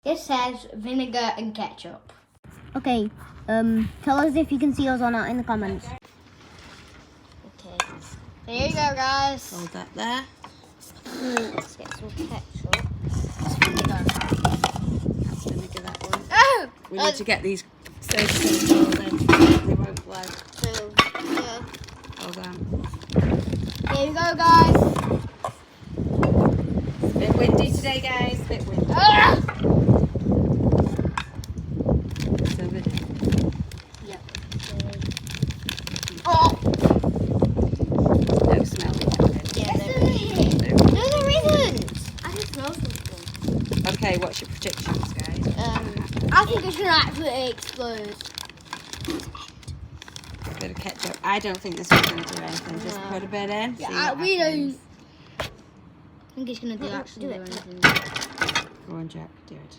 It says vinegar and ketchup. Okay, tell us if you can see us or not in the comments. Okay. There you go, guys. Hold that there. Let's get some ketchup. That's vinegar, that one. Oh! We need to get these soda things rolled in. They won't blow. So, yeah. Hold on. Here you go, guys. It's a bit windy today, guys. A bit windy. Ah! So windy. Yep. Oh! No smelling. Yeah, there isn't. I just smell something. Okay, what's your predictions, guys? I think it's gonna absolutely explode. A bit of ketchup. I don't think this is going to do anything. Just put a bit in. see Yeah, what we don't. happens. I think it's gonna do anything. Go on, Jack. Do it.